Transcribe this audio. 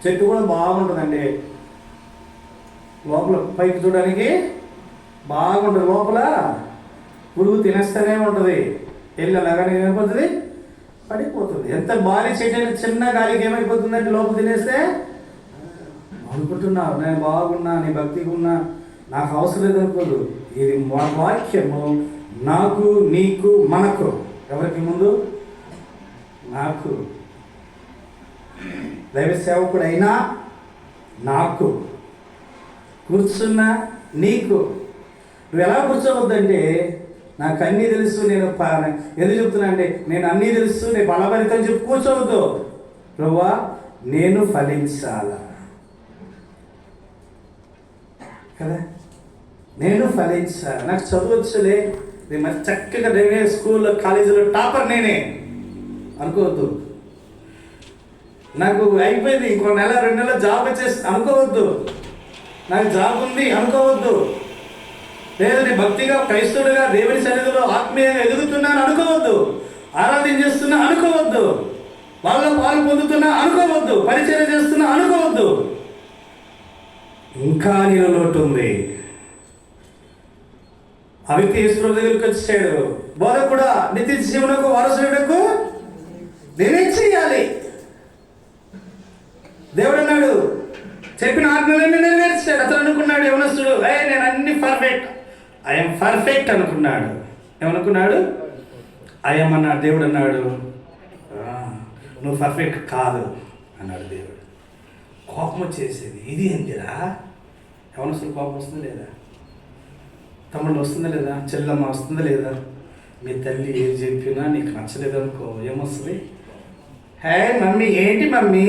చెట్టు కూడా బాగుంటుందండి, లోపల పైకి చూడడానికి బాగుంటుంది, లోపల పురుగు తినేస్తూనే ఉంటుంది, వెళ్ళి అలాగనే ఏమైపోతుంది, పడిపోతుంది. ఎంత భారీ చెట్టు చిన్న గాలికి ఏమైపోతుందంటే లోపల తినేస్తే అనుకుంటున్నావు నేను బాగున్నా, నీ భక్తిగా ఉన్నా, నాకు అవసరం లేదు అనుకోదు. ఇది వాక్యము నాకు, నీకు, మనకు. ఎవరికి ముందు? నాకు. దైవ సేవకుడు అయినా నాకు, కూర్చున్నా నీకు. నువ్వు ఎలా కూర్చోవద్దంటే నాకు అన్నీ తెలుసు, నేను ఎందుకు చెప్తున్నా అంటే నేను అన్నీ తెలుసు, నేను బలభరితం చెప్పి కూర్చోవద్దు. ప్రభువా నేను ఫలించాల కదా, నేను ఫలించాలి, నాకు చదవచ్చులే, నేను మరి చక్కగా నేనే స్కూల్లో కాలేజీలో టాపర్ నేనే అనుకోవద్దు. నాకు అయిపోయింది, ఇంకో నెల 2 నెలలు జాబ్ వచ్చేసి అనుకోవద్దు. నాకు జాబ్ ఉంది అనుకోవద్దు. లేదు నేను భక్తిగా క్రైస్తవుడిగా దేవుని సన్నిధిలో ఆత్మీయంగా ఎదుగుతున్నాను అనుకోవద్దు. ఆరాధన చేస్తున్నా అనుకోవద్దు. వాళ్ళ పాలు పొందుతున్నా అనుకోవద్దు. పరిచయం చేస్తున్నా అనుకోవద్దు. ఇంకా నీలో లోటు ఉంది. ఆ వ్యక్తి యేసు దగ్గరికి వచ్చాడు, బోధకుడా నిత్య జీవనకు వారసుడుకు నేనేం చెయ్యాలి? దేవుడు అన్నాడు, చెప్పిన ఆజ్ఞలన్నీ నెరవేర్చాడు. అతను అనుకున్నాడు యవనస్తుడు, నేను అన్ని పర్ఫెక్ట్, ఐఎమ్ పర్ఫెక్ట్ అనుకున్నాడు. ఏమనుకున్నాడు? ఐఎమ్ అన్నాడు. దేవుడు అన్నాడు, నువ్వు పర్ఫెక్ట్ కాదు అన్నాడు దేవుడు. కోపం వచ్చేసేది. ఇది ఏంటిరా? యవనస్తుడు కోపం వస్తుందా లేదా? తమ్ముడు వస్తుందా లేదా? చెల్లెమ్మ వస్తుందా లేదా? మీ తల్లి ఏం చెప్పినా నీకు నచ్చలేదు అనుకో, ఏమొస్తుంది? హే మమ్మీ, ఏంటి మమ్మీ